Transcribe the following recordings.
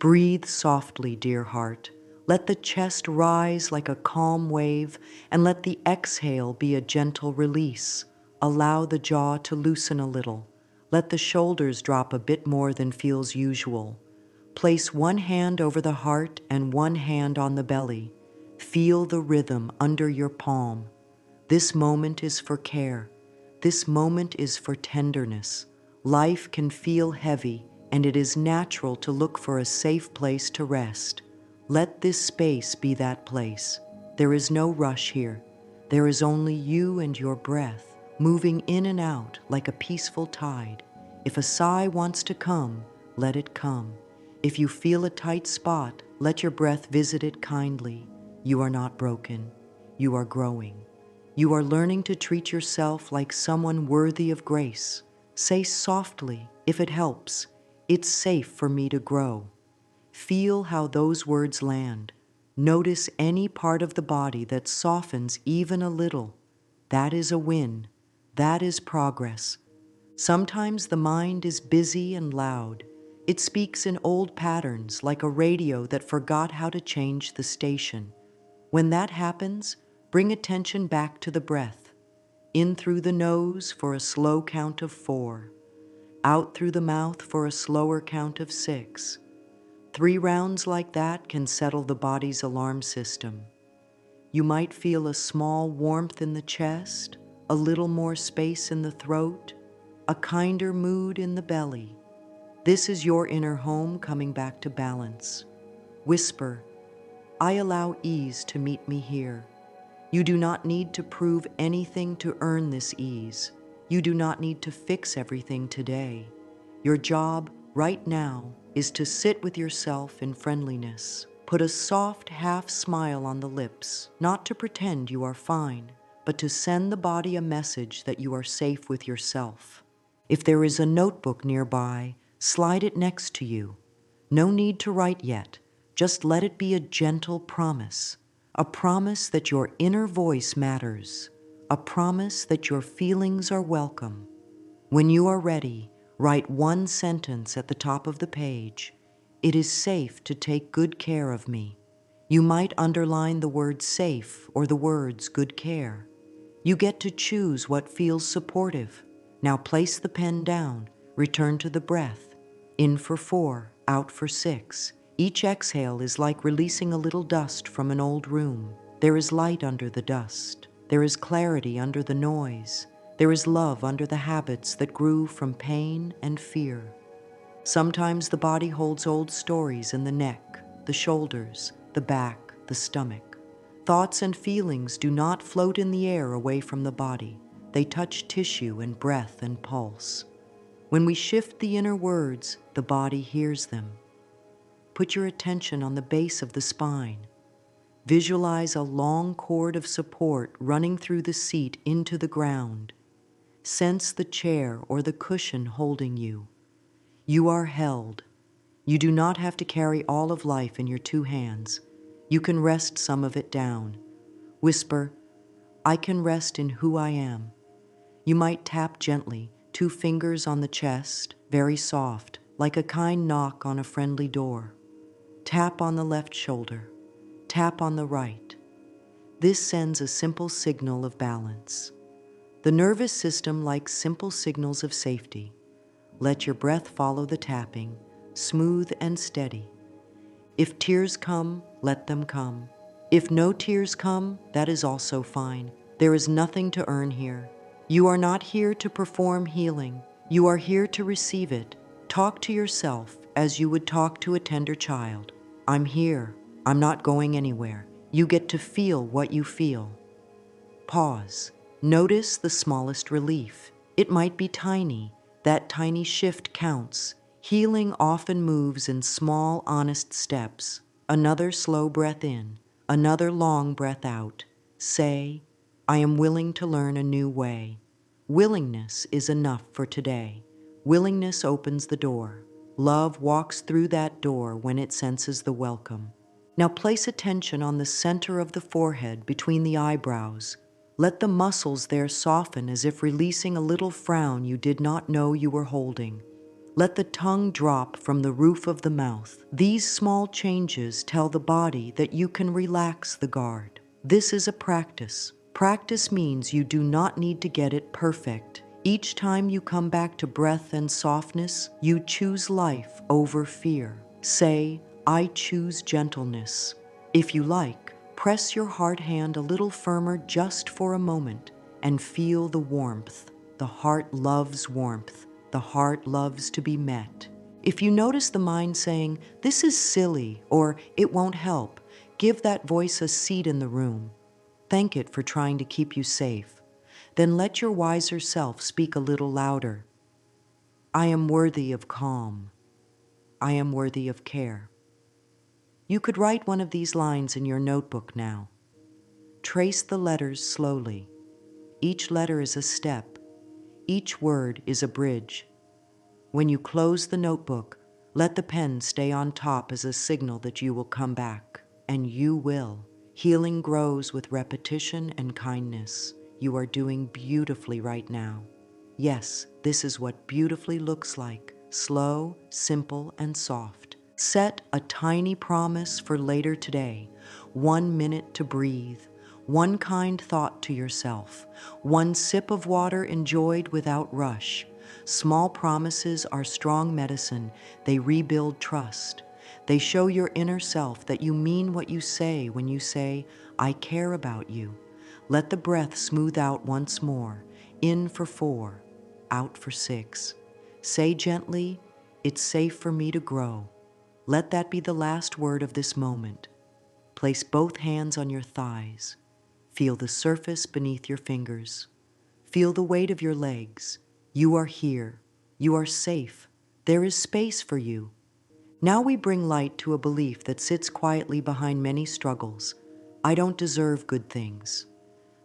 Breathe softly, dear heart. Let the chest rise like a calm wave, and let the exhale be a gentle release. Allow the jaw to loosen a little. Let the shoulders drop a bit more than feels usual. Place one hand over the heart and one hand on the belly. Feel the rhythm under your palm. This moment is for care. This moment is for tenderness. Life can feel heavy, and it is natural to look for a safe place to rest. Let this space be that place. There is no rush here. There is only you and your breath, moving in and out like a peaceful tide. If a sigh wants to come, let it come. If you feel a tight spot, let your breath visit it kindly. You are not broken. You are growing. You are learning to treat yourself like someone worthy of grace. Say softly, if it helps, "It's safe for me to grow." Feel how those words land. Notice any part of the body that softens even a little. That is a win. That is progress. Sometimes the mind is busy and loud. It speaks in old patterns like a radio that forgot how to change the station. When that happens, bring attention back to the breath. In through the nose for a slow count of 4. Out through the mouth for a slower count of 6. 3 rounds like that can settle the body's alarm system. You might feel a small warmth in the chest, a little more space in the throat, a kinder mood in the belly. This is your inner home coming back to balance. Whisper, "I allow ease to meet me here." You do not need to prove anything to earn this ease. You do not need to fix everything today. Your job right now is to sit with yourself in friendliness. Put a soft half smile on the lips, not to pretend you are fine, but to send the body a message that you are safe with yourself. If there is a notebook nearby, slide it next to you. No need to write yet. Just let it be a gentle promise. A promise that your inner voice matters. A promise that your feelings are welcome. When you are ready, write one sentence at the top of the page. "It is safe to take good care of me." You might underline the word safe or the words good care. You get to choose what feels supportive. Now place the pen down, return to the breath. In for 4, out for 6. Each exhale is like releasing a little dust from an old room. There is light under the dust. There is clarity under the noise. There is love under the habits that grew from pain and fear. Sometimes the body holds old stories in the neck, the shoulders, the back, the stomach. Thoughts and feelings do not float in the air away from the body. They touch tissue and breath and pulse. When we shift the inner words, the body hears them. Put your attention on the base of the spine. Visualize a long cord of support running through the seat into the ground. Sense the chair or the cushion holding you. You are held. You do not have to carry all of life in your 2 hands. You can rest some of it down. Whisper, "I can rest in who I am." You might tap gently, 2 fingers on the chest, very soft, like a kind knock on a friendly door. Tap on the left shoulder. Tap on the right. This sends a simple signal of balance. The nervous system likes simple signals of safety. Let your breath follow the tapping, smooth and steady. If tears come, let them come. If no tears come, that is also fine. There is nothing to earn here. You are not here to perform healing. You are here to receive it. Talk to yourself as you would talk to a tender child. "I'm here. I'm not going anywhere." You get to feel what you feel. Pause. Notice the smallest relief. It might be tiny. That tiny shift counts. Healing often moves in small, honest steps. Another slow breath in, another long breath out. Say, "I am willing to learn a new way." Willingness is enough for today. Willingness opens the door. Love walks through that door when it senses the welcome. Now place attention on the center of the forehead between the eyebrows. Let the muscles there soften as if releasing a little frown you did not know you were holding. Let the tongue drop from the roof of the mouth. These small changes tell the body that you can relax the guard. This is a practice. Practice means you do not need to get it perfect. Each time you come back to breath and softness, you choose life over fear. Say, I choose gentleness. If you like, press your heart hand a little firmer just for a moment and feel the warmth. The heart loves warmth. The heart loves to be met. If you notice the mind saying, this is silly, or it won't help, give that voice a seat in the room. Thank it for trying to keep you safe. Then let your wiser self speak a little louder. I am worthy of calm. I am worthy of care. You could write one of these lines in your notebook now. Trace the letters slowly. Each letter is a step. Each word is a bridge. When you close the notebook, let the pen stay on top as a signal that you will come back. And you will. Healing grows with repetition and kindness. You are doing beautifully right now. Yes, this is what beautifully looks like. Slow, simple, and soft. Set a tiny promise for later today. 1 minute to breathe. One kind thought to yourself. One sip of water enjoyed without rush. Small promises are strong medicine. They rebuild trust. They show your inner self that you mean what you say when you say, I care about you. Let the breath smooth out once more. In for 4, out for 6. Say gently, it's safe for me to grow. Let that be the last word of this moment. Place both hands on your thighs. Feel the surface beneath your fingers. Feel the weight of your legs. You are here. You are safe. There is space for you. Now we bring light to a belief that sits quietly behind many struggles. I don't deserve good things.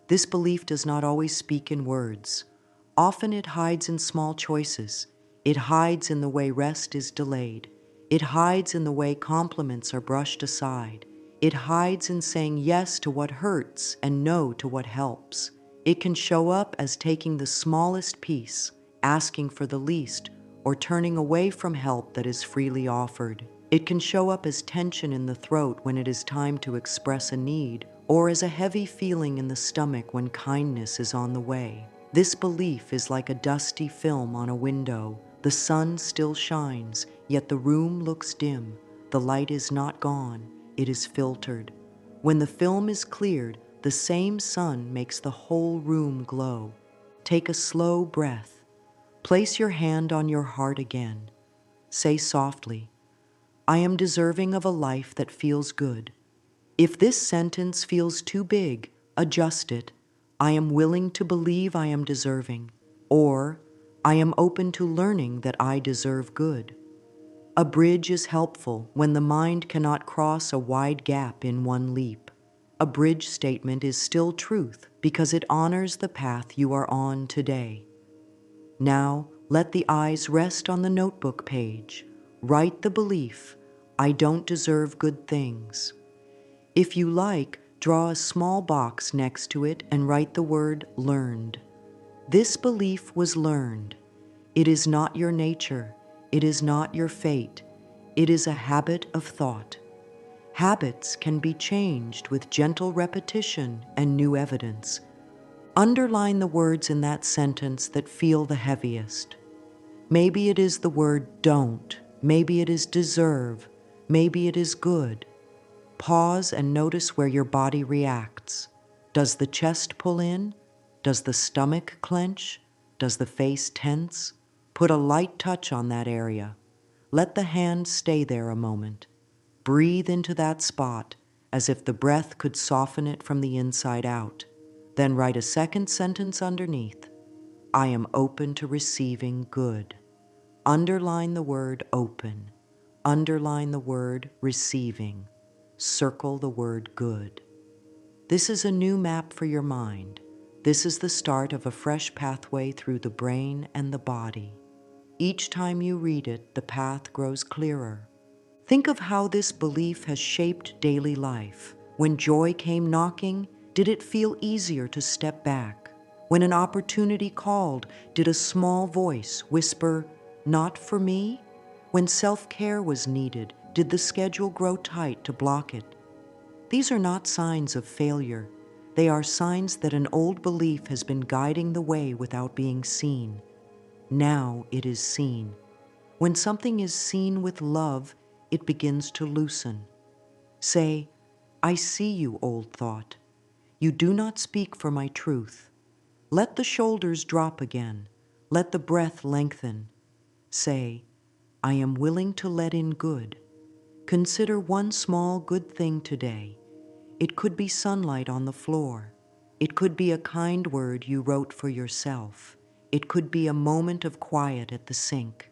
This belief does not always speak in words. Often it hides in small choices. It hides in the way rest is delayed. It hides in the way compliments are brushed aside. It hides in saying yes to what hurts and no to what helps. It can show up as taking the smallest piece, asking for the least, or turning away from help that is freely offered. It can show up as tension in the throat when it is time to express a need, or as a heavy feeling in the stomach when kindness is on the way. This belief is like a dusty film on a window. The sun still shines, yet the room looks dim. The light is not gone, it is filtered. When the film is cleared, the same sun makes the whole room glow. Take a slow breath. Place your hand on your heart again. Say softly, I am deserving of a life that feels good. If this sentence feels too big, adjust it. I am willing to believe I am deserving. Or, I am open to learning that I deserve good. A bridge is helpful when the mind cannot cross a wide gap in one leap. A bridge statement is still truth because it honors the path you are on today. Now, let the eyes rest on the notebook page. Write the belief, I don't deserve good things. If you like, draw a small box next to it and write the word learned. This belief was learned. It is not your nature. It is not your fate. It is a habit of thought. Habits can be changed with gentle repetition and new evidence. Underline the words in that sentence that feel the heaviest. Maybe it is the word don't. Maybe it is deserve. Maybe it is good. Pause and notice where your body reacts. Does the chest pull in? Does the stomach clench? Does the face tense? Put a light touch on that area. Let the hand stay there a moment. Breathe into that spot as if the breath could soften it from the inside out. Then write a second sentence underneath. I am open to receiving good. Underline the word open. Underline the word receiving. Circle the word good. This is a new map for your mind. This is the start of a fresh pathway through the brain and the body. Each time you read it, the path grows clearer. Think of how this belief has shaped daily life. When joy came knocking, did it feel easier to step back? When an opportunity called, did a small voice whisper, Not for me? When self-care was needed, did the schedule grow tight to block it? These are not signs of failure. They are signs that an old belief has been guiding the way without being seen. Now it is seen. When something is seen with love, it begins to loosen. Say, I see you, old thought. You do not speak for my truth. Let the shoulders drop again. Let the breath lengthen. Say, I am willing to let in good. Consider one small good thing today. It could be sunlight on the floor. It could be a kind word you wrote for yourself. It could be a moment of quiet at the sink.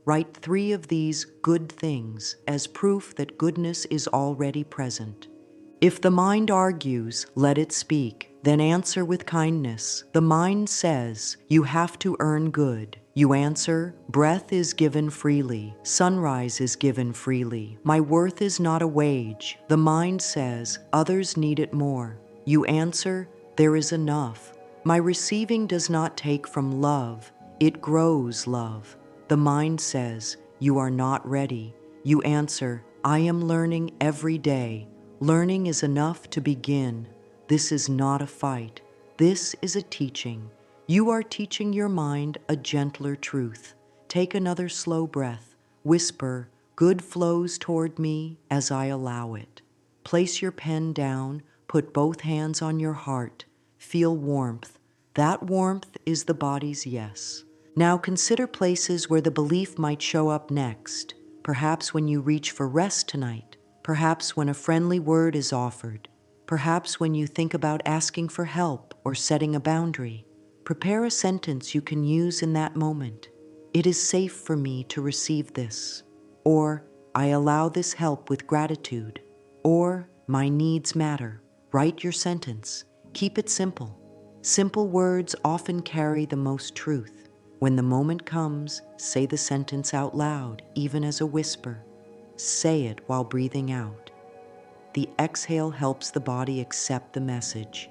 Write 3 of these good things as proof that goodness is already present. If the mind argues, let it speak, then answer with kindness. The mind says, you have to earn good. You answer, breath is given freely. Sunrise is given freely. My worth is not a wage. The mind says, others need it more. You answer, there is enough. My receiving does not take from love. It grows love. The mind says, you are not ready. You answer, I am learning every day. Learning is enough to begin. This is not a fight. This is a teaching. You are teaching your mind a gentler truth. Take another slow breath. Whisper, good flows toward me as I allow it. Place your pen down. Put both hands on your heart. Feel warmth. That warmth is the body's yes. Now consider places where the belief might show up next. Perhaps when you reach for rest tonight. Perhaps when a friendly word is offered. Perhaps when you think about asking for help or setting a boundary. Prepare a sentence you can use in that moment. It is safe for me to receive this. Or, I allow this help with gratitude. Or, my needs matter. Write your sentence. Keep it simple. Simple words often carry the most truth. When the moment comes, say the sentence out loud, even as a whisper. Say it while breathing out. The exhale helps the body accept the message.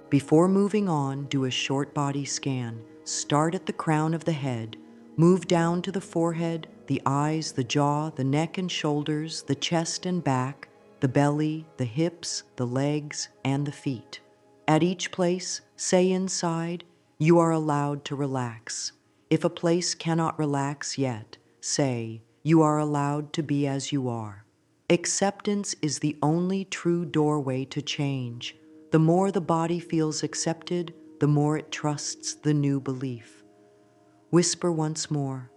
Before moving on, do a short body scan. Start at the crown of the head. Move down to the forehead, the eyes, the jaw, the neck and shoulders, the chest and back, the belly, the hips, the legs, and the feet. At each place, say inside, you are allowed to relax. If a place cannot relax yet, say, you are allowed to be as you are. Acceptance is the only true doorway to change. The more the body feels accepted, the more it trusts the new belief. Whisper once more,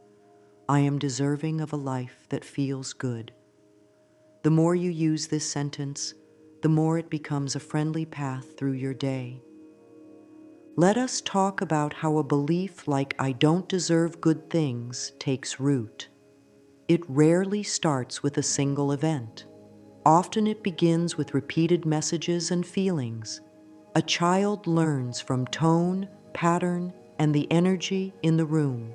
I am deserving of a life that feels good. The more you use this sentence, the more it becomes a friendly path through your day. Let us talk about how a belief like I don't deserve good things takes root. It rarely starts with a single event. Often it begins with repeated messages and feelings. A child learns from tone, pattern, and the energy in the room.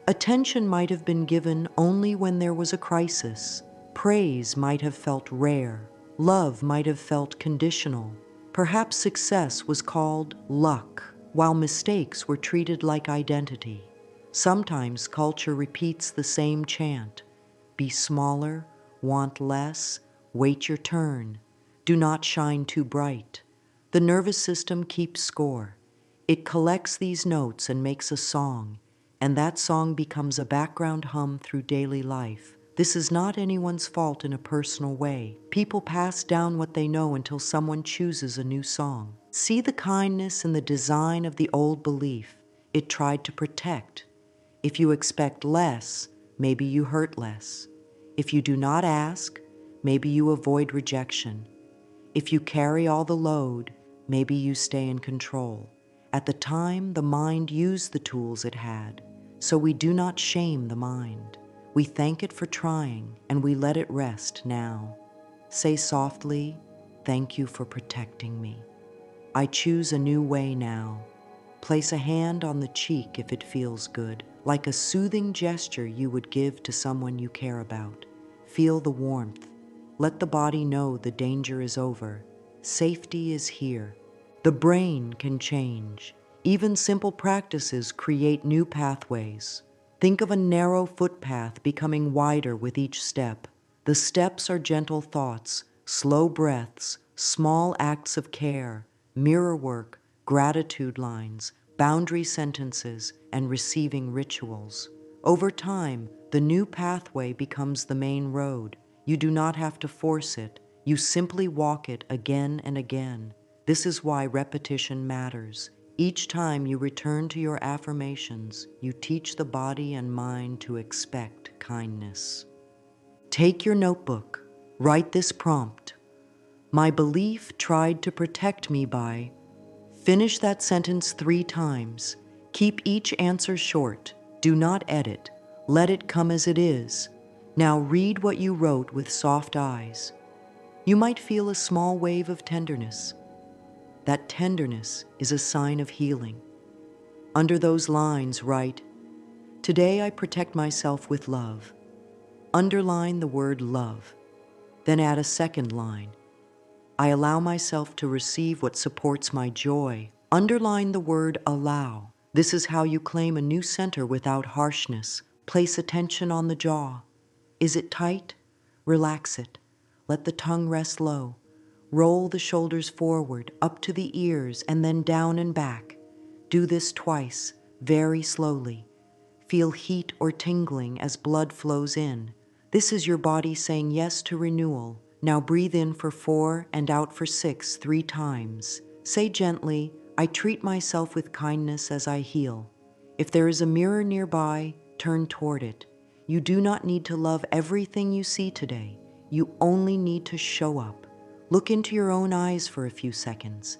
Attention might have been given only when there was a crisis. Praise might have felt rare. Love might have felt conditional. Perhaps success was called luck, while mistakes were treated like identity. Sometimes culture repeats the same chant. Be smaller, want less, wait your turn. Do not shine too bright. The nervous system keeps score. It collects these notes and makes a song, and that song becomes a background hum through daily life. This is not anyone's fault in a personal way. People pass down what they know until someone chooses a new song. See the kindness in the design of the old belief. It tried to protect. If you expect less, maybe you hurt less. If you do not ask, maybe you avoid rejection. If you carry all the load, maybe you stay in control. At the time, the mind used the tools it had, so we do not shame the mind. We thank it for trying, and we let it rest now. Say softly, thank you for protecting me. I choose a new way now. Place a hand on the cheek if it feels good, like a soothing gesture you would give to someone you care about. Feel the warmth. Let the body know the danger is over. Safety is here. The brain can change. Even simple practices create new pathways. Think of a narrow footpath becoming wider with each step. The steps are gentle thoughts, slow breaths, small acts of care, mirror work, gratitude lines, boundary sentences, and receiving rituals. Over time, the new pathway becomes the main road. You do not have to force it. You simply walk it again and again. This is why repetition matters. Each time you return to your affirmations, you teach the body and mind to expect kindness. Take your notebook. Write this prompt. My belief tried to protect me by. Finish that sentence 3 times. Keep each answer short. Do not edit. Let it come as it is. Now read what you wrote with soft eyes. You might feel a small wave of tenderness. That tenderness is a sign of healing. Under those lines, write, "Today I protect myself with love." Underline the word love. Then add a second line. I allow myself to receive what supports my joy. Underline the word allow. This is how you claim a new center without harshness. Place attention on the jaw. Is it tight? Relax it. Let the tongue rest low. Roll the shoulders forward, up to the ears, and then down and back. Do this twice, very slowly. Feel heat or tingling as blood flows in. This is your body saying yes to renewal. Now breathe in for 4 and out for 6, 3 times. Say gently, I treat myself with kindness as I heal. If there is a mirror nearby, turn toward it. You do not need to love everything you see today. You only need to show up. Look into your own eyes for a few seconds.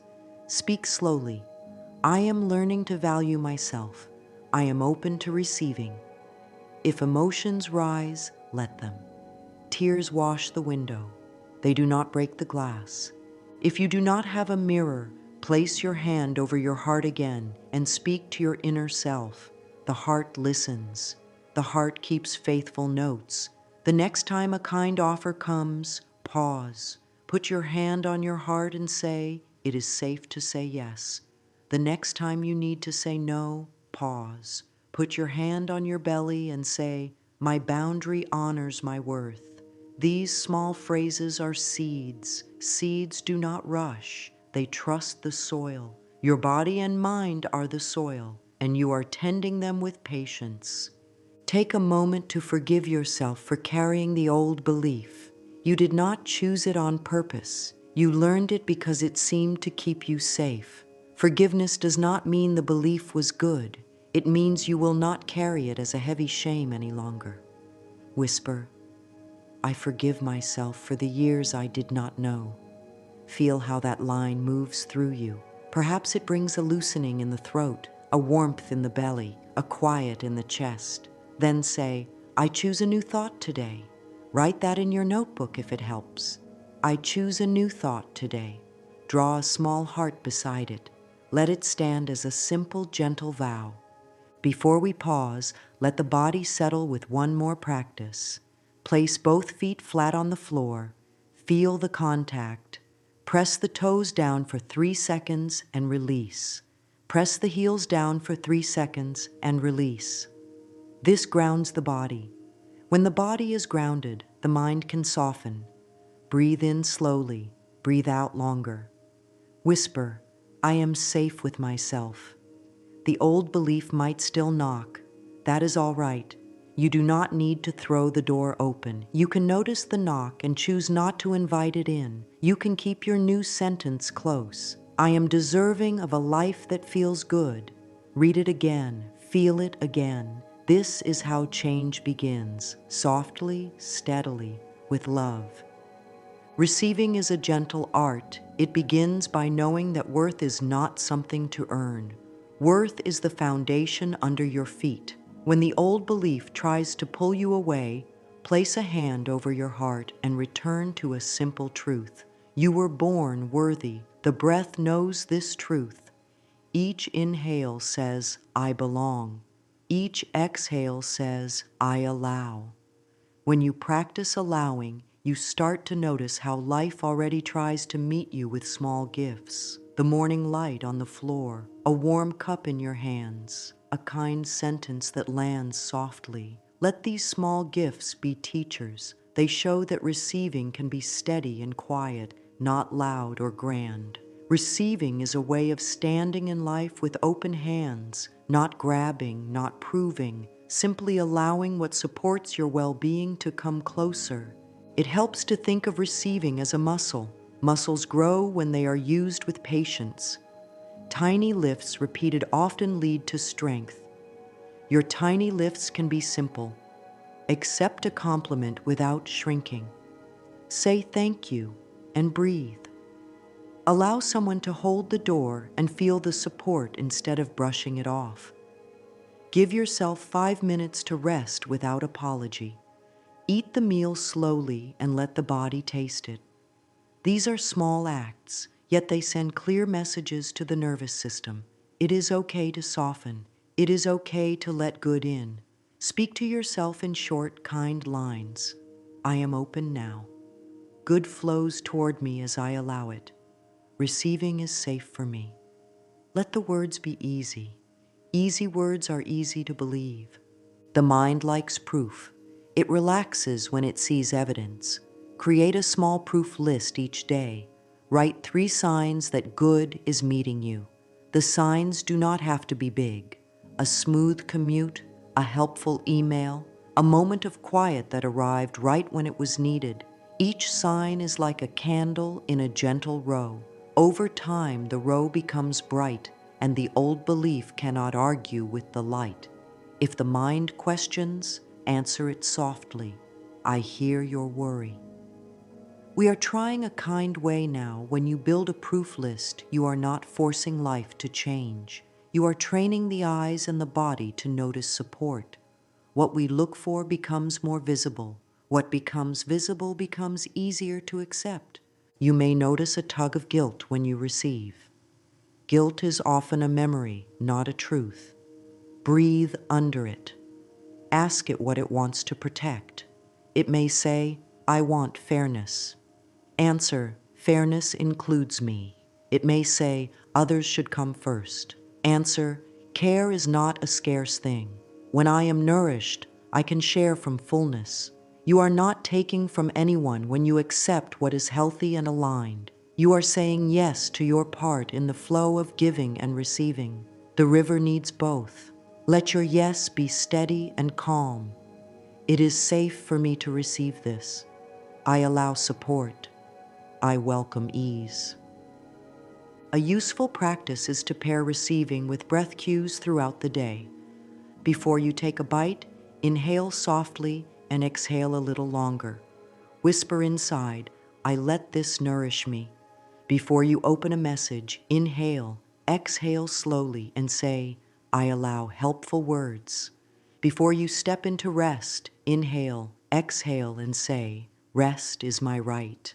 Speak slowly. I am learning to value myself. I am open to receiving. If emotions rise, let them. Tears wash the window. They do not break the glass. If you do not have a mirror, place your hand over your heart again and speak to your inner self. The heart listens. The heart keeps faithful notes. The next time a kind offer comes, pause. Put your hand on your heart and say, it is safe to say yes. The next time you need to say no, pause. Put your hand on your belly and say, my boundary honors my worth. These small phrases are seeds. Seeds do not rush. They trust the soil. Your body and mind are the soil, and you are tending them with patience. Take a moment to forgive yourself for carrying the old belief. You did not choose it on purpose. You learned it because it seemed to keep you safe. Forgiveness does not mean the belief was good. It means you will not carry it as a heavy shame any longer. Whisper, I forgive myself for the years I did not know. Feel how that line moves through you. Perhaps it brings a loosening in the throat, a warmth in the belly, a quiet in the chest. Then say, I choose a new thought today. Write that in your notebook if it helps. I choose a new thought today. Draw a small heart beside it. Let it stand as a simple, gentle vow. Before we pause, let the body settle with one more practice. Place both feet flat on the floor. Feel the contact. Press the toes down for 3 seconds and release. Press the heels down for 3 seconds and release. This grounds the body. When the body is grounded, the mind can soften. Breathe in slowly. Breathe out longer. Whisper, I am safe with myself. The old belief might still knock. That is all right. You do not need to throw the door open. You can notice the knock and choose not to invite it in. You can keep your new sentence close. I am deserving of a life that feels good. Read it again. Feel it again. This is how change begins, softly, steadily, with love. Receiving is a gentle art. It begins by knowing that worth is not something to earn. Worth is the foundation under your feet. When the old belief tries to pull you away, place a hand over your heart and return to a simple truth. You were born worthy. The breath knows this truth. Each inhale says, I belong. Each exhale says, I allow. When you practice allowing, you start to notice how life already tries to meet you with small gifts. The morning light on the floor, a warm cup in your hands, a kind sentence that lands softly. Let these small gifts be teachers. They show that receiving can be steady and quiet, not loud or grand. Receiving is a way of standing in life with open hands, not grabbing, not proving, simply allowing what supports your well-being to come closer. It helps to think of receiving as a muscle. Muscles grow when they are used with patience. Tiny lifts repeated often lead to strength. Your tiny lifts can be simple. Accept a compliment without shrinking. Say thank you and breathe. Allow someone to hold the door and feel the support instead of brushing it off. Give yourself 5 minutes to rest without apology. Eat the meal slowly and let the body taste it. These are small acts, yet they send clear messages to the nervous system. It is okay to soften. It is okay to let good in. Speak to yourself in short, kind lines. I am open now. Good flows toward me as I allow it. Receiving is safe for me. Let the words be easy. Easy words are easy to believe. The mind likes proof. It relaxes when it sees evidence. Create a small proof list each day. Write 3 signs that good is meeting you. The signs do not have to be big. A smooth commute, a helpful email, a moment of quiet that arrived right when it was needed. Each sign is like a candle in a gentle row. Over time, the row becomes bright, and the old belief cannot argue with the light. If the mind questions, answer it softly. I hear your worry. We are trying a kind way now. When you build a proof list, you are not forcing life to change. You are training the eyes and the body to notice support. What we look for becomes more visible. What becomes visible becomes easier to accept. You may notice a tug of guilt when you receive. Guilt is often a memory, not a truth. Breathe under it. Ask it what it wants to protect. It may say, I want fairness. Answer, fairness includes me. It may say, others should come first. Answer, care is not a scarce thing. When I am nourished, I can share from fullness. You are not taking from anyone when you accept what is healthy and aligned. You are saying yes to your part in the flow of giving and receiving. The river needs both. Let your yes be steady and calm. It is safe for me to receive this. I allow support. I welcome ease. A useful practice is to pair receiving with breath cues throughout the day. Before you take a bite, inhale softly and exhale a little longer. Whisper inside, I let this nourish me. Before you open a message, inhale, exhale slowly and say, I allow helpful words. Before you step into rest, inhale, exhale and say, rest is my right.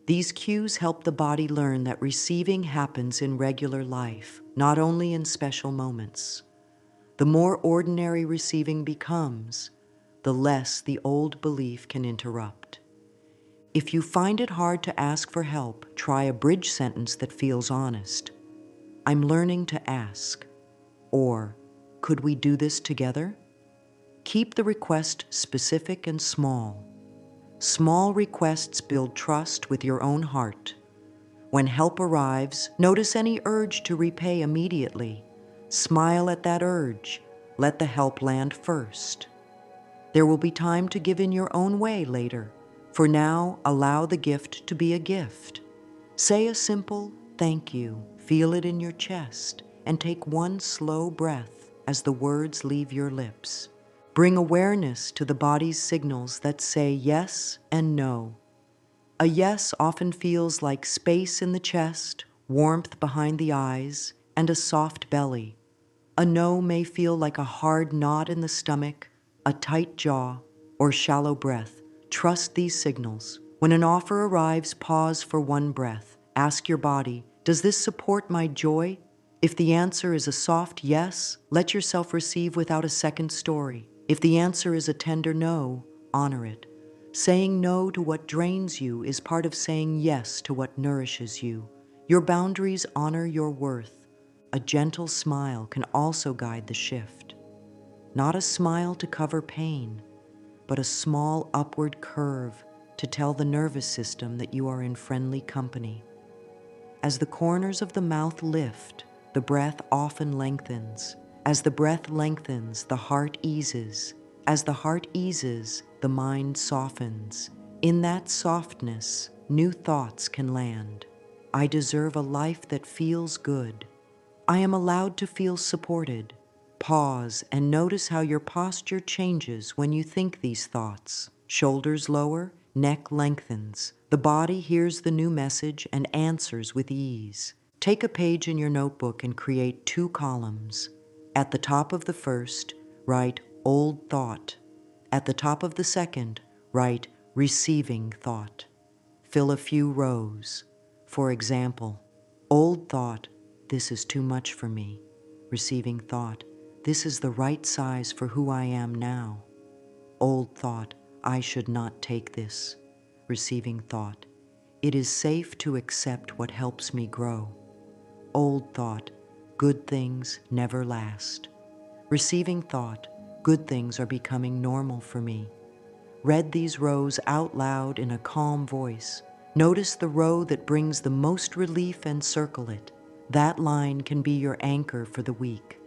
These cues help the body learn that receiving happens in regular life, not only in special moments. The more ordinary receiving becomes, the less the old belief can interrupt. If you find it hard to ask for help, try a bridge sentence that feels honest. I'm learning to ask. Or, could we do this together? Keep the request specific and small. Small requests build trust with your own heart. When help arrives, notice any urge to repay immediately. Smile at that urge. Let the help land first. There will be time to give in your own way later. For now, allow the gift to be a gift. Say a simple thank you, feel it in your chest, and take one slow breath as the words leave your lips. Bring awareness to the body's signals that say yes and no. A yes often feels like space in the chest, warmth behind the eyes, and a soft belly. A no may feel like a hard knot in the stomach, a tight jaw, or shallow breath. Trust these signals. When an offer arrives, pause for one breath. Ask your body, does this support my joy? If the answer is a soft yes, let yourself receive without a second story. If the answer is a tender no, honor it. Saying no to what drains you is part of saying yes to what nourishes you. Your boundaries honor your worth. A gentle smile can also guide the shift. Not a smile to cover pain, but a small upward curve to tell the nervous system that you are in friendly company. As the corners of the mouth lift, the breath often lengthens. As the breath lengthens, the heart eases. As the heart eases, the mind softens. In that softness, new thoughts can land. I deserve a life that feels good. I am allowed to feel supported. Pause and notice how your posture changes when you think these thoughts. Shoulders lower, neck lengthens. The body hears the new message and answers with ease. Take a page in your notebook and create 2 columns. At the top of the first, write old thought. At the top of the second, write receiving thought. Fill a few rows. For example, old thought, this is too much for me. Receiving thought, this is the right size for who I am now. Old thought, I should not take this. Receiving thought, it is safe to accept what helps me grow. Old thought, good things never last. Receiving thought, good things are becoming normal for me. Read these rows out loud in a calm voice. Notice the row that brings the most relief and circle it. That line can be your anchor for the week.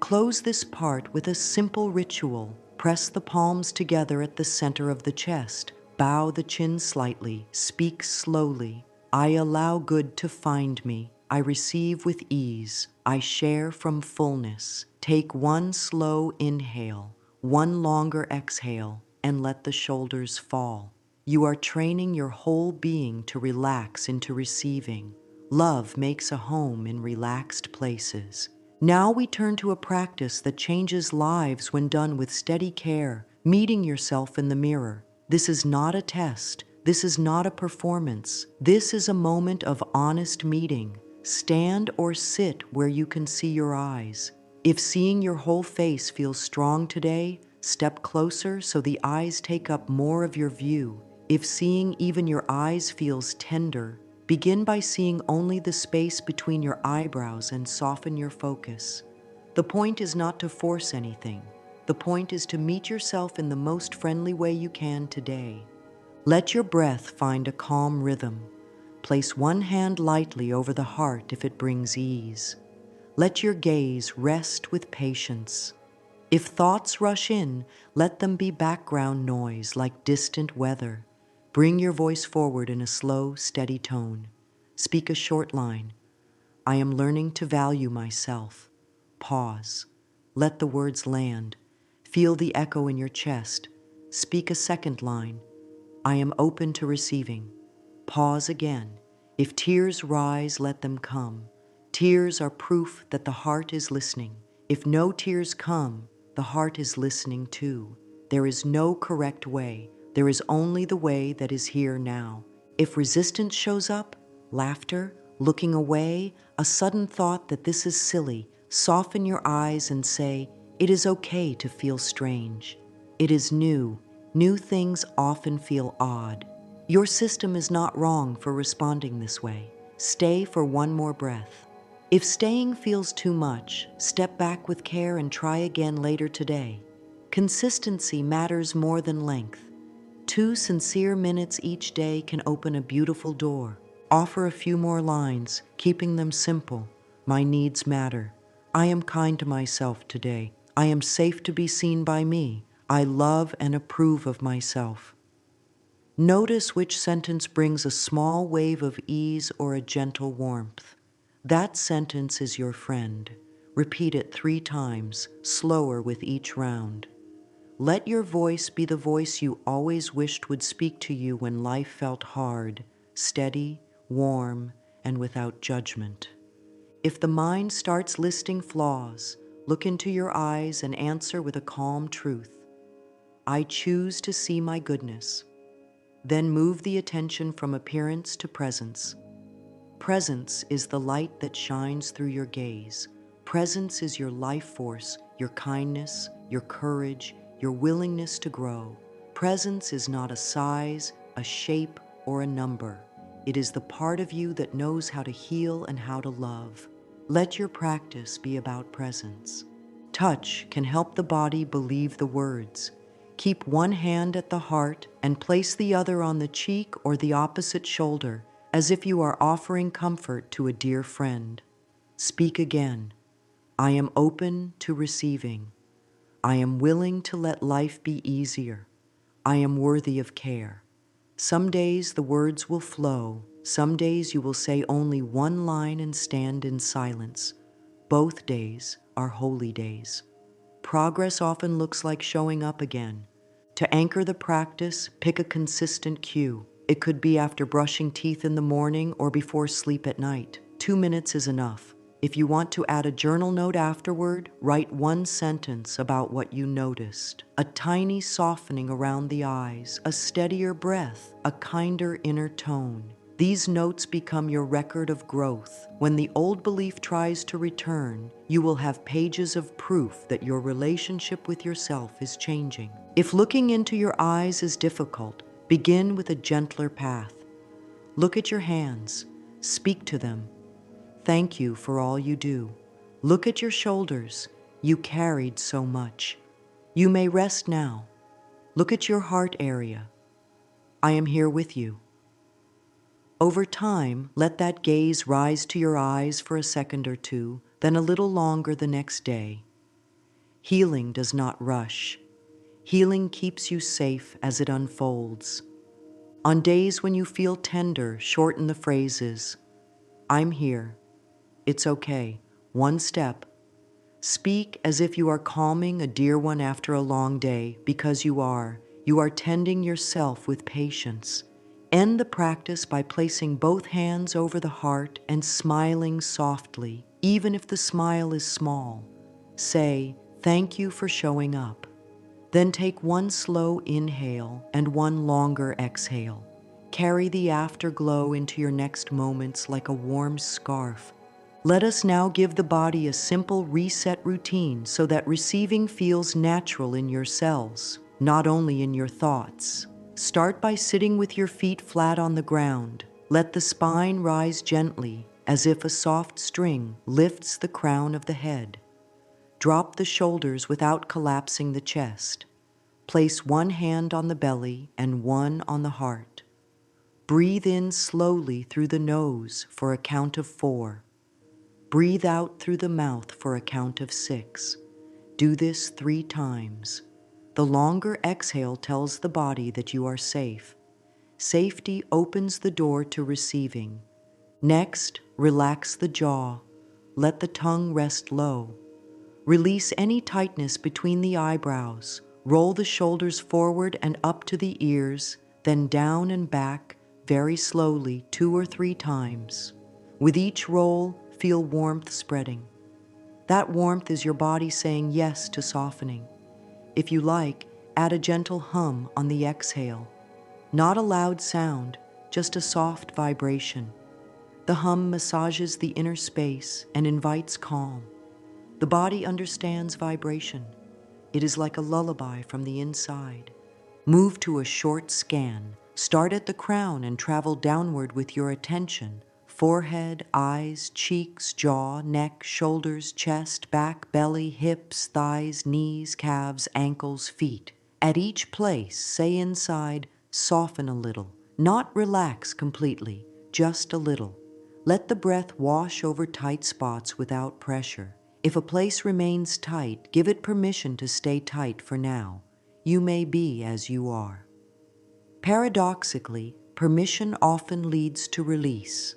Close this part with a simple ritual. Press the palms together at the center of the chest. Bow the chin slightly. Speak slowly. I allow good to find me. I receive with ease. I share from fullness. Take one slow inhale, one longer exhale, and let the shoulders fall. You are training your whole being to relax into receiving. Love makes a home in relaxed places. Now we turn to a practice that changes lives when done with steady care, meeting yourself in the mirror. This is not a test. This is not a performance. This is a moment of honest meeting. Stand or sit where you can see your eyes. If seeing your whole face feels strong today, step closer so the eyes take up more of your view. If seeing even your eyes feels tender, begin by seeing only the space between your eyebrows and soften your focus. The point is not to force anything. The point is to meet yourself in the most friendly way you can today. Let your breath find a calm rhythm. Place one hand lightly over the heart if it brings ease. Let your gaze rest with patience. If thoughts rush in, let them be background noise like distant weather. Bring your voice forward in a slow, steady tone. Speak a short line. I am learning to value myself. Pause. Let the words land. Feel the echo in your chest. Speak a second line. I am open to receiving. Pause again. If tears rise, let them come. Tears are proof that the heart is listening. If no tears come, the heart is listening too. There is no correct way. There is only the way that is here now. If resistance shows up, laughter, looking away, a sudden thought that this is silly, soften your eyes and say, it is okay to feel strange. It is new. New things often feel odd. Your system is not wrong for responding this way. Stay for one more breath. If staying feels too much, step back with care and try again later today. Consistency matters more than length. 2 sincere minutes each day can open a beautiful door. Offer a few more lines, keeping them simple. My needs matter. I am kind to myself today. I am safe to be seen by me. I love and approve of myself. Notice which sentence brings a small wave of ease or a gentle warmth. That sentence is your friend. Repeat it 3 times, slower with each round. Let your voice be the voice you always wished would speak to you when life felt hard, steady, warm, and without judgment. If the mind starts listing flaws, look into your eyes and answer with a calm truth. I choose to see my goodness. Then move the attention from appearance to presence. Presence is the light that shines through your gaze. Presence is your life force, your kindness, your courage, your willingness to grow. Presence is not a size, a shape, or a number. It is the part of you that knows how to heal and how to love. Let your practice be about presence. Touch can help the body believe the words. Keep one hand at the heart and place the other on the cheek or the opposite shoulder, as if you are offering comfort to a dear friend. Speak again. I am open to receiving. I am willing to let life be easier. I am worthy of care. Some days the words will flow. Some days you will say only one line and stand in silence. Both days are holy days. Progress often looks like showing up again. To anchor the practice, pick a consistent cue. It could be after brushing teeth in the morning or before sleep at night. 2 minutes is enough. If you want to add a journal note afterward, write one sentence about what you noticed. A tiny softening around the eyes, a steadier breath, a kinder inner tone. These notes become your record of growth. When the old belief tries to return, you will have pages of proof that your relationship with yourself is changing. If looking into your eyes is difficult, begin with a gentler path. Look at your hands. Speak to them. Thank you for all you do. Look at your shoulders. You carried so much. You may rest now. Look at your heart area. I am here with you. Over time, let that gaze rise to your eyes for a second or two, then a little longer the next day. Healing does not rush. Healing keeps you safe as it unfolds. On days when you feel tender, shorten the phrases. I'm here. It's okay. One step. Speak as if you are calming a dear one after a long day, because you are. You are tending yourself with patience. End the practice by placing both hands over the heart and smiling softly, even if the smile is small. Say, thank you for showing up. Then take one slow inhale and one longer exhale. Carry the afterglow into your next moments like a warm scarf. Let us now give the body a simple reset routine so that receiving feels natural in your cells, not only in your thoughts. Start by sitting with your feet flat on the ground. Let the spine rise gently, as if a soft string lifts the crown of the head. Drop the shoulders without collapsing the chest. Place one hand on the belly and one on the heart. Breathe in slowly through the nose for a count of 4. Breathe out through the mouth for a count of 6. Do this 3 times. The longer exhale tells the body that you are safe. Safety opens the door to receiving. Next, relax the jaw. Let the tongue rest low. Release any tightness between the eyebrows. Roll the shoulders forward and up to the ears, then down and back very slowly 2 or 3 times. With each roll, feel warmth spreading. That warmth is your body saying yes to softening. If you like, add a gentle hum on the exhale. Not a loud sound, just a soft vibration. The hum massages the inner space and invites calm. The body understands vibration. It is like a lullaby from the inside. Move to a short scan. Start at the crown and travel downward with your attention. Forehead, eyes, cheeks, jaw, neck, shoulders, chest, back, belly, hips, thighs, knees, calves, ankles, feet. At each place, say inside, soften a little. Not relax completely, just a little. Let the breath wash over tight spots without pressure. If a place remains tight, give it permission to stay tight for now. You may be as you are. Paradoxically, permission often leads to release.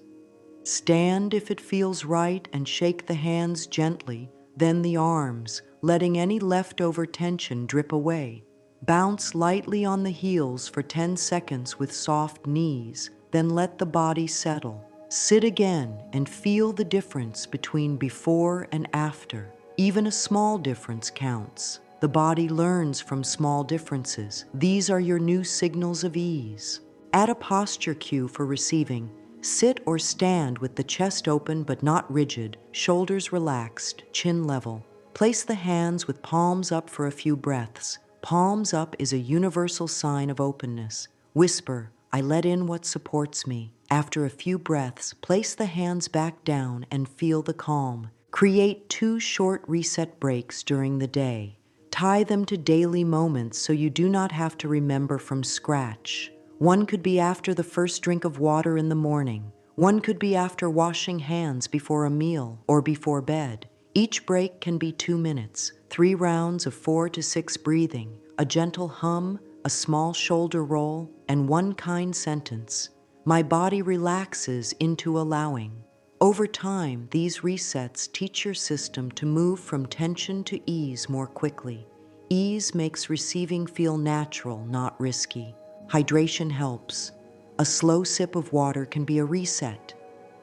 Stand if it feels right and shake the hands gently, then the arms, letting any leftover tension drip away. Bounce lightly on the heels for 10 seconds with soft knees, then let the body settle. Sit again and feel the difference between before and after. Even a small difference counts. The body learns from small differences. These are your new signals of ease. Add a posture cue for receiving. Sit or stand with the chest open but not rigid, shoulders relaxed, chin level. Place the hands with palms up for a few breaths. Palms up is a universal sign of openness. Whisper, I let in what supports me. After a few breaths, place the hands back down and feel the calm. Create 2 short reset breaks during the day. Tie them to daily moments so you do not have to remember from scratch. One could be after the first drink of water in the morning. One could be after washing hands before a meal or before bed. Each break can be 2 minutes, 3 rounds of 4 to 6 breathing, a gentle hum, a small shoulder roll, and one kind sentence. My body relaxes into allowing. Over time, these resets teach your system to move from tension to ease more quickly. Ease makes receiving feel natural, not risky. Hydration helps. A slow sip of water can be a reset.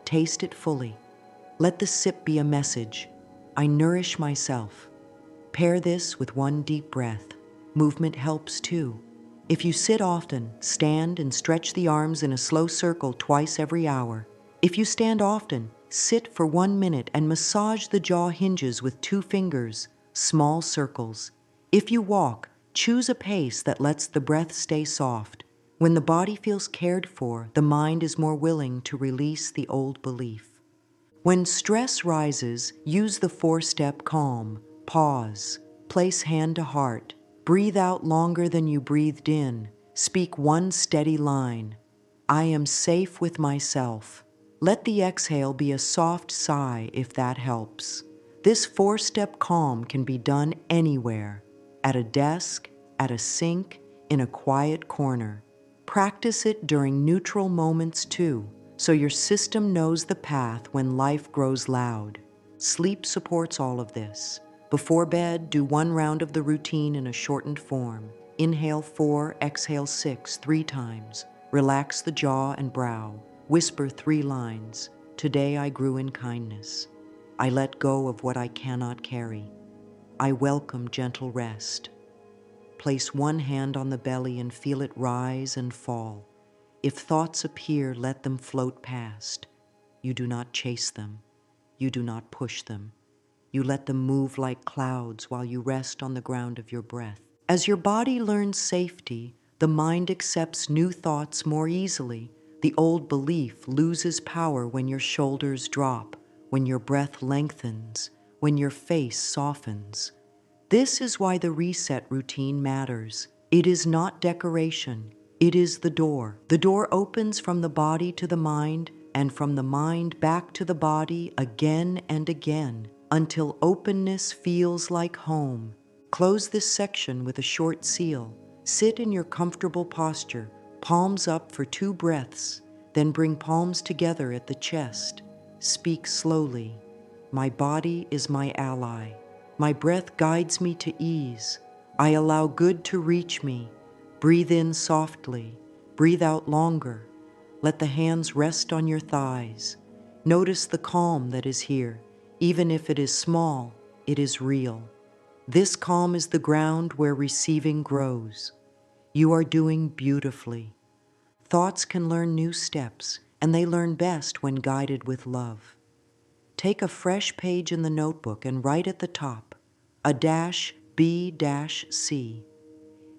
Taste it fully. Let the sip be a message. I nourish myself. Pair this with one deep breath. Movement helps too. If you sit often, stand and stretch the arms in a slow circle twice every hour. If you stand often, sit for 1 minute and massage the jaw hinges with 2 fingers, small circles. If you walk, choose a pace that lets the breath stay soft. When the body feels cared for, the mind is more willing to release the old belief. When stress rises, use the 4-step calm. Pause. Place hand to heart. Breathe out longer than you breathed in. Speak one steady line. I am safe with myself. Let the exhale be a soft sigh if that helps. This 4-step calm can be done anywhere. At a desk, at a sink, in a quiet corner. Practice it during neutral moments too, so your system knows the path when life grows loud. Sleep supports all of this. Before bed, do 1 round of the routine in a shortened form. Inhale 4, exhale 6, 3 times. Relax the jaw and brow. Whisper 3 lines. Today I grew in kindness. I let go of what I cannot carry. I welcome gentle rest. Place 1 hand on the belly and feel it rise and fall. If thoughts appear, let them float past. You do not chase them. You do not push them. You let them move like clouds while you rest on the ground of your breath. As your body learns safety, the mind accepts new thoughts more easily. The old belief loses power when your shoulders drop, when your breath lengthens, when your face softens. This is why the reset routine matters. It is not decoration. It is the door. The door opens from the body to the mind, and from the mind back to the body again and again, until openness feels like home. Close this section with a short seal. Sit in your comfortable posture, palms up for 2 breaths, then bring palms together at the chest. Speak slowly. My body is my ally. My breath guides me to ease. I allow good to reach me. Breathe in softly. Breathe out longer. Let the hands rest on your thighs. Notice the calm that is here. Even if it is small, it is real. This calm is the ground where receiving grows. You are doing beautifully. Thoughts can learn new steps, and they learn best when guided with love. Take a fresh page in the notebook and write at the top, a -B-C.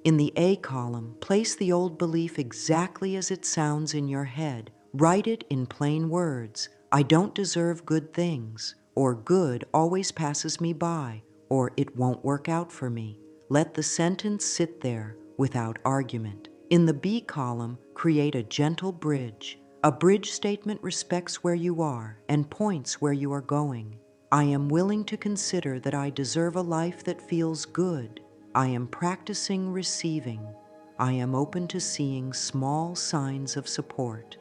In the A column, place the old belief exactly as it sounds in your head. Write it in plain words. I don't deserve good things, or good always passes me by, or it won't work out for me. Let the sentence sit there without argument. In the B column, create a gentle bridge. A bridge statement respects where you are and points where you are going. I am willing to consider that I deserve a life that feels good. I am practicing receiving. I am open to seeing small signs of support.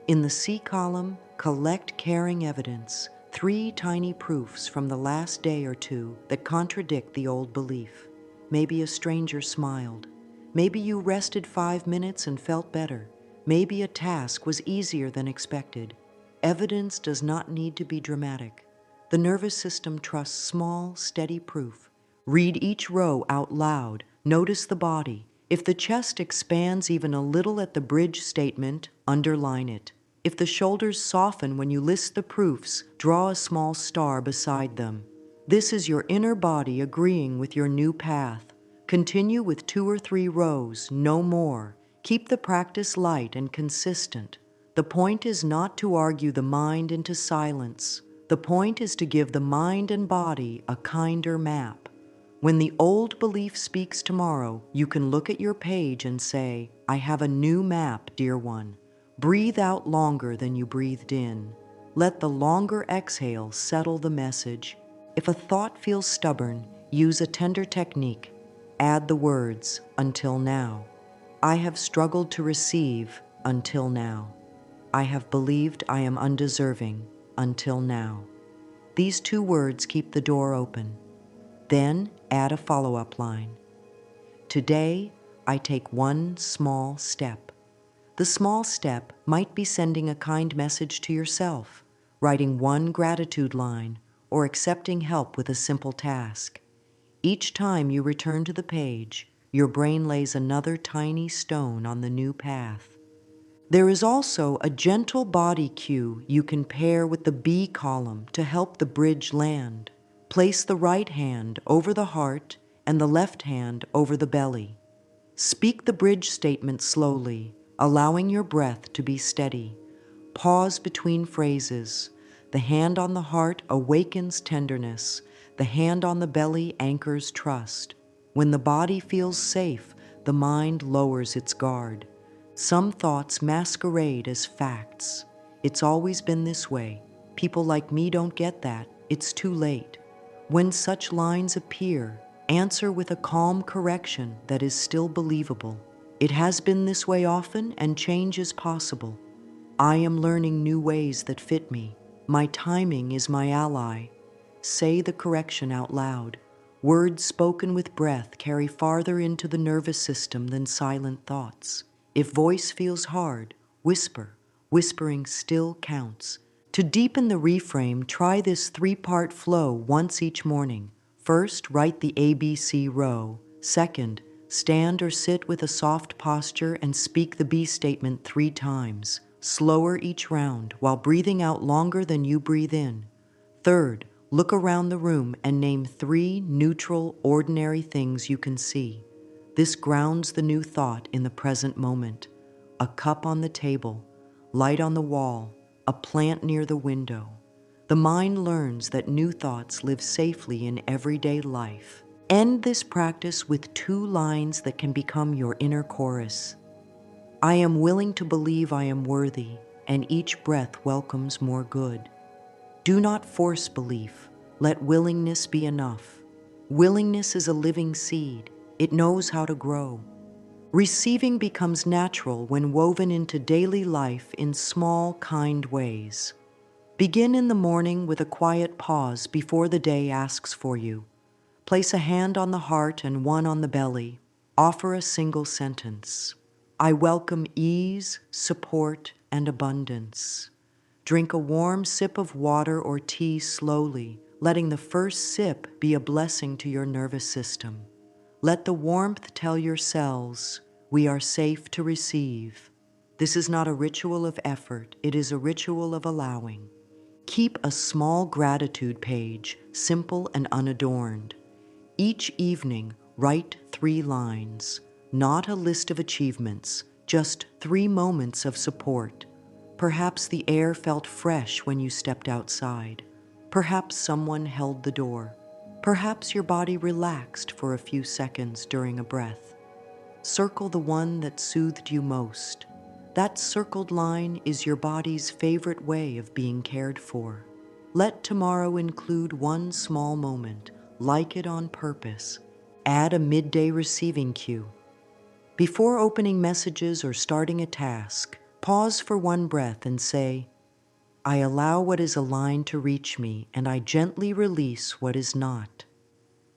In the C column, collect caring evidence, 3 tiny proofs from the last day or 2 that contradict the old belief. Maybe a stranger smiled. Maybe you rested 5 minutes and felt better. Maybe a task was easier than expected. Evidence does not need to be dramatic. The nervous system trusts small, steady proof. Read each row out loud. Notice the body. If the chest expands even a little at the bridge statement, underline it. If the shoulders soften when you list the proofs, draw a small star beside them. This is your inner body agreeing with your new path. Continue with 2 or 3 rows, no more. Keep the practice light and consistent. The point is not to argue the mind into silence. The point is to give the mind and body a kinder map. When the old belief speaks tomorrow, you can look at your page and say, I have a new map, dear one. Breathe out longer than you breathed in. Let the longer exhale settle the message. If a thought feels stubborn, use a tender technique. Add the words, until now. I have struggled to receive, until now. I have believed I am undeserving, until now. These two words keep the door open. Then add a follow-up line. Today, I take one small step. The small step might be sending a kind message to yourself, writing one gratitude line, or accepting help with a simple task. Each time you return to the page, your brain lays another tiny stone on the new path. There is also a gentle body cue you can pair with the B column to help the bridge land. Place the right hand over the heart and the left hand over the belly. Speak the bridge statement slowly, allowing your breath to be steady. Pause between phrases. The hand on the heart awakens tenderness. The hand on the belly anchors trust. When the body feels safe, the mind lowers its guard. Some thoughts masquerade as facts. It's always been this way. People like me don't get that. It's too late. When such lines appear, answer with a calm correction that is still believable. It has been this way often, and change is possible. I am learning new ways that fit me. My timing is my ally. Say the correction out loud. Words spoken with breath carry farther into the nervous system than silent thoughts. If voice feels hard, whisper. Whispering still counts. To deepen the reframe, try this 3-part flow once each morning. First, write the ABC row. Second, stand or sit with a soft posture and speak the B statement 3 times, slower each round while breathing out longer than you breathe in. Third, look around the room and name 3 neutral, ordinary things you can see. This grounds the new thought in the present moment. A cup on the table, light on the wall, a plant near the window. The mind learns that new thoughts live safely in everyday life. End this practice with 2 lines that can become your inner chorus. I am willing to believe I am worthy, and each breath welcomes more good. Do not force belief. Let willingness be enough. Willingness is a living seed. It knows how to grow. Receiving becomes natural when woven into daily life in small, kind ways. Begin in the morning with a quiet pause before the day asks for you. Place a hand on the heart and one on the belly. Offer a single sentence. I welcome ease, support, and abundance. Drink a warm sip of water or tea slowly, letting the first sip be a blessing to your nervous system. Let the warmth tell your cells, we are safe to receive. This is not a ritual of effort, it is a ritual of allowing. Keep a small gratitude page, simple and unadorned. Each evening, write 3 lines, not a list of achievements, just 3 moments of support. Perhaps the air felt fresh when you stepped outside. Perhaps someone held the door. Perhaps your body relaxed for a few seconds during a breath. Circle the one that soothed you most. That circled line is your body's favorite way of being cared for. Let tomorrow include one small moment. Like it on purpose. Add a midday receiving cue. Before opening messages or starting a task, pause for one breath and say, I allow what is aligned to reach me, and I gently release what is not.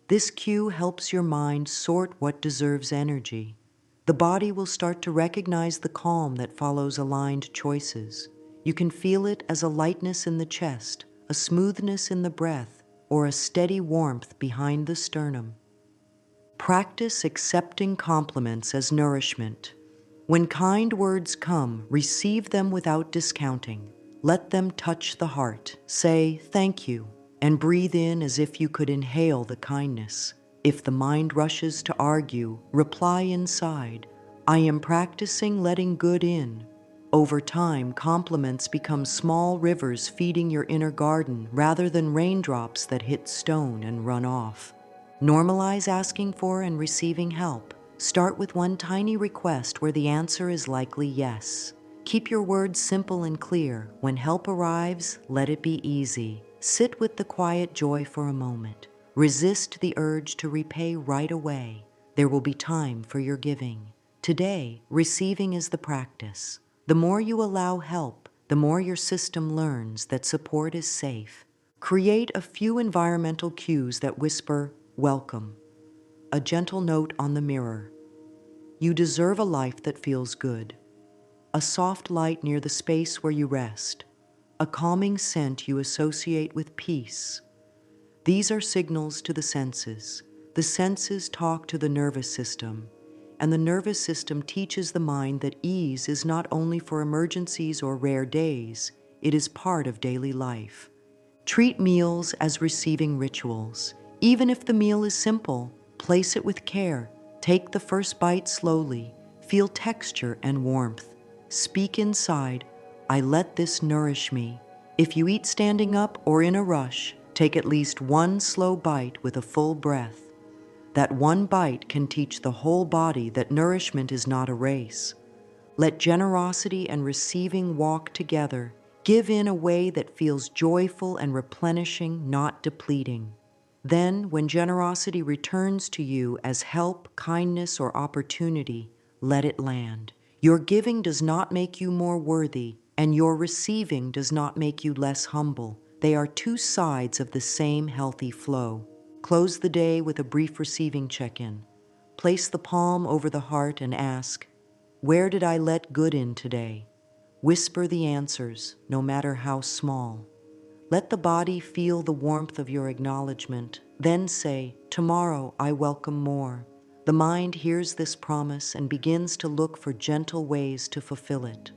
This cue helps your mind sort what deserves energy. The body will start to recognize the calm that follows aligned choices. You can feel it as a lightness in the chest, a smoothness in the breath, or a steady warmth behind the sternum. Practice accepting compliments as nourishment. When kind words come, receive them without discounting. Let them touch the heart. Say, thank you, and breathe in as if you could inhale the kindness. If the mind rushes to argue, reply inside, I am practicing letting good in. Over time, compliments become small rivers feeding your inner garden rather than raindrops that hit stone and run off. Normalize asking for and receiving help. Start with one tiny request where the answer is likely yes. Keep your words simple and clear. When help arrives, let it be easy. Sit with the quiet joy for a moment. Resist the urge to repay right away. There will be time for your giving. Today, receiving is the practice. The more you allow help, the more your system learns that support is safe. Create a few environmental cues that whisper, "Welcome." A gentle note on the mirror. You deserve a life that feels good. A soft light near the space where you rest. A calming scent you associate with peace. These are signals to the senses. The senses talk to the nervous system, and the nervous system teaches the mind that ease is not only for emergencies or rare days, it is part of daily life. Treat meals as receiving rituals. Even if the meal is simple, place it with care. Take the first bite slowly. Feel texture and warmth. Speak inside, "I let this nourish me." If you eat standing up or in a rush, take at least one slow bite with a full breath. That one bite can teach the whole body that nourishment is not a race. Let generosity and receiving walk together. Give in a way that feels joyful and replenishing, not depleting. Then, when generosity returns to you as help, kindness, or opportunity, let it land. Your giving does not make you more worthy, and your receiving does not make you less humble. They are two sides of the same healthy flow. Close the day with a brief receiving check-in. Place the palm over the heart and ask, "Where did I let good in today?" Whisper the answers, no matter how small. Let the body feel the warmth of your acknowledgement. Then say, "Tomorrow I welcome more." The mind hears this promise and begins to look for gentle ways to fulfill it.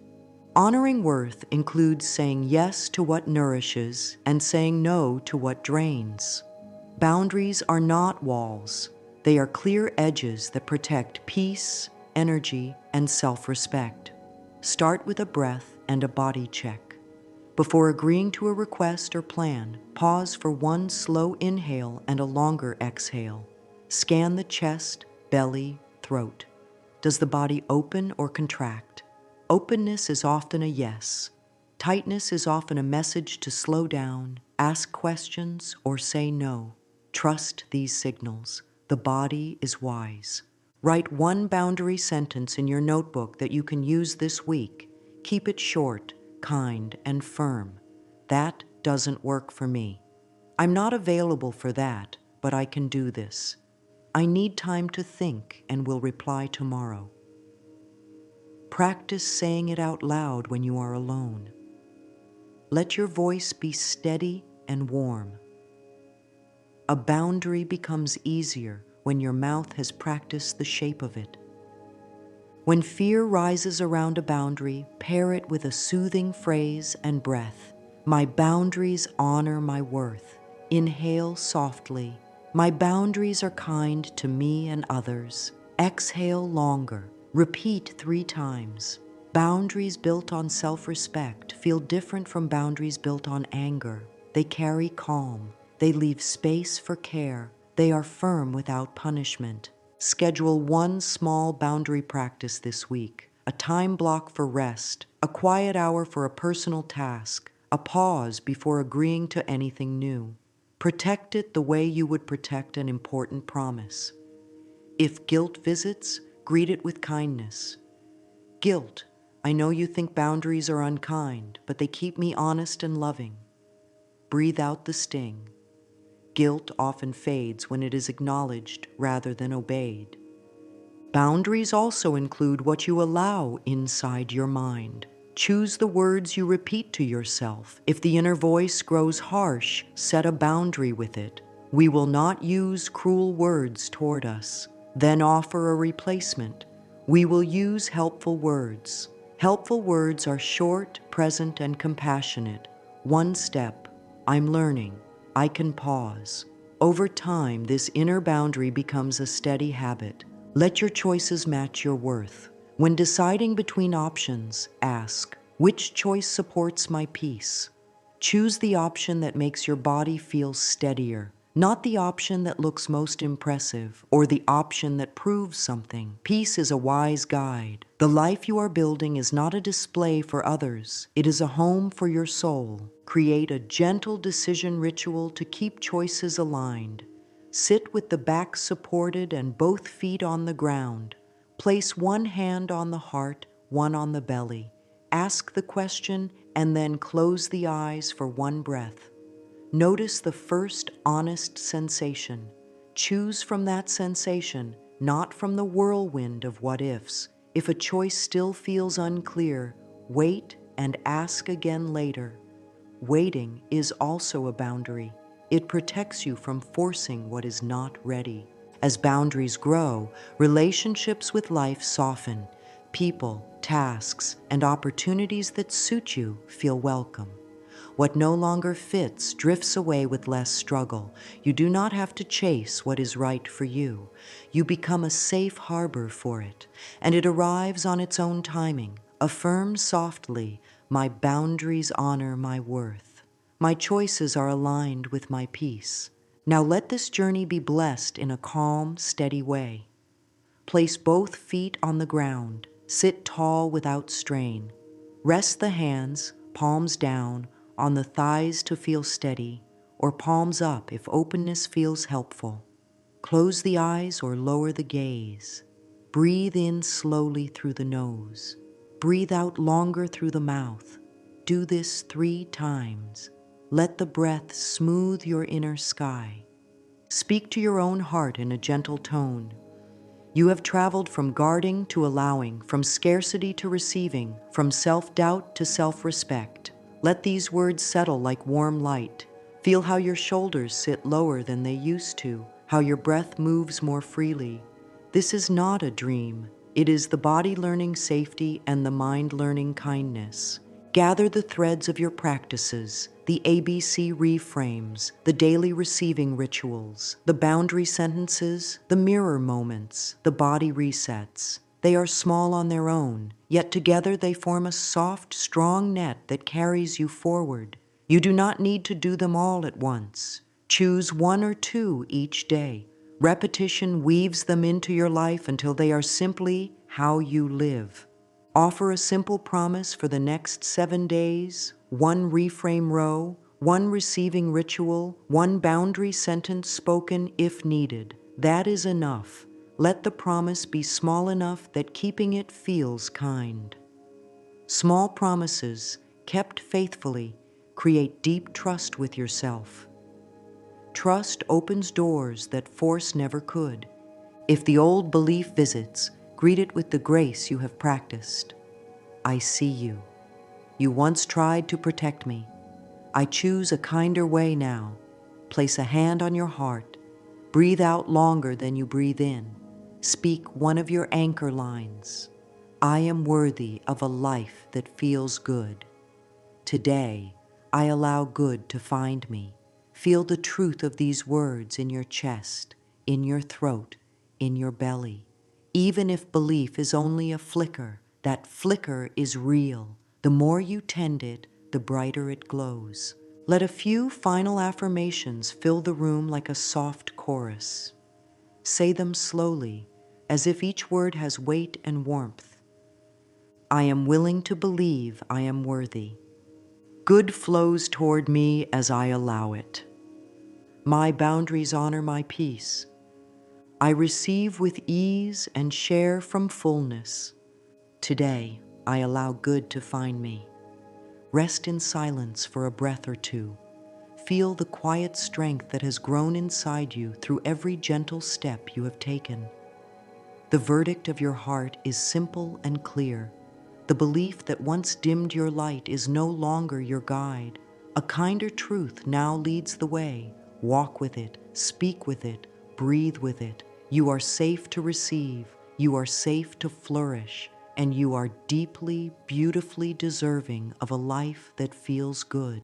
Honoring worth includes saying yes to what nourishes and saying no to what drains. Boundaries are not walls. They are clear edges that protect peace, energy, and self-respect. Start with a breath and a body check. Before agreeing to a request or plan, pause for one slow inhale and a longer exhale. Scan the chest, belly, throat. Does the body open or contract? Openness is often a yes. Tightness is often a message to slow down, ask questions, or say no. Trust these signals. The body is wise. Write one boundary sentence in your notebook that you can use this week. Keep it short, kind, and firm. "That doesn't work for me." "I'm not available for that, but I can do this." "I need time to think and will reply tomorrow." Practice saying it out loud when you are alone. Let your voice be steady and warm. A boundary becomes easier when your mouth has practiced the shape of it. When fear rises around a boundary, pair it with a soothing phrase and breath. My boundaries honor my worth. Inhale softly. My boundaries are kind to me and others. Exhale longer. Repeat 3 times. Boundaries built on self-respect feel different from boundaries built on anger. They carry calm. They leave space for care. They are firm without punishment. Schedule one small boundary practice this week. A time block for rest. A quiet hour for a personal task. A pause before agreeing to anything new. Protect it the way you would protect an important promise. If guilt visits, greet it with kindness. Guilt, I know you think boundaries are unkind, but they keep me honest and loving. Breathe out the sting. Guilt often fades when it is acknowledged rather than obeyed. Boundaries also include what you allow inside your mind. Choose the words you repeat to yourself. If the inner voice grows harsh, set a boundary with it. We will not use cruel words toward us. Then offer a replacement. We will use helpful words. Helpful words are short, present, and compassionate. One step. I'm learning. I can pause. Over time, this inner boundary becomes a steady habit. Let your choices match your worth. When deciding between options, ask, which choice supports my peace? Choose the option that makes your body feel steadier, not the option that looks most impressive or the option that proves something. Peace is a wise guide. The life you are building is not a display for others. It is a home for your soul. Create a gentle decision ritual to keep choices aligned. Sit with the back supported and both feet on the ground. Place one hand on the heart, one on the belly. Ask the question and then close the eyes for one breath. Notice the first honest sensation. Choose from that sensation, not from the whirlwind of what-ifs. If a choice still feels unclear, wait and ask again later. Waiting is also a boundary. It protects you from forcing what is not ready. As boundaries grow, relationships with life soften. People, tasks, and opportunities that suit you feel welcome. What no longer fits drifts away with less struggle. You do not have to chase what is right for you. You become a safe harbor for it, and it arrives on its own timing. Affirm softly, my boundaries honor my worth. My choices are aligned with my peace. Now let this journey be blessed in a calm, steady way. Place both feet on the ground. Sit tall without strain. Rest the hands, palms down, on the thighs to feel steady, or palms up if openness feels helpful. Close the eyes or lower the gaze. Breathe in slowly through the nose. Breathe out longer through the mouth. Do this 3 times. Let the breath smooth your inner sky. Speak to your own heart in a gentle tone. You have traveled from guarding to allowing, from scarcity to receiving, from self-doubt to self-respect. Let these words settle like warm light. Feel how your shoulders sit lower than they used to, how your breath moves more freely. This is not a dream. It is the body learning safety and the mind learning kindness. Gather the threads of your practices, the ABC reframes, the daily receiving rituals, the boundary sentences, the mirror moments, the body resets. They are small on their own, yet together they form a soft, strong net that carries you forward. You do not need to do them all at once. Choose 1 or 2 each day. Repetition weaves them into your life until they are simply how you live. Offer a simple promise for the next 7 days, 1 reframe row, 1 receiving ritual, 1 boundary sentence spoken if needed. That is enough. Let the promise be small enough that keeping it feels kind. Small promises, kept faithfully, create deep trust with yourself. Trust opens doors that force never could. If the old belief visits, greet it with the grace you have practiced. I see you. You once tried to protect me. I choose a kinder way now. Place a hand on your heart. Breathe out longer than you breathe in. Speak one of your anchor lines. I am worthy of a life that feels good. Today, I allow good to find me. Feel the truth of these words in your chest, in your throat, in your belly. Even if belief is only a flicker, that flicker is real. The more you tend it, the brighter it glows. Let a few final affirmations fill the room like a soft chorus. Say them slowly, as if each word has weight and warmth. I am willing to believe I am worthy. Good flows toward me as I allow it. My boundaries honor my peace. I receive with ease and share from fullness. Today, I allow good to find me. Rest in silence for a breath or two. Feel the quiet strength that has grown inside you through every gentle step you have taken. The verdict of your heart is simple and clear. The belief that once dimmed your light is no longer your guide. A kinder truth now leads the way. Walk with it, speak with it, breathe with it. You are safe to receive, you are safe to flourish, and you are deeply, beautifully deserving of a life that feels good.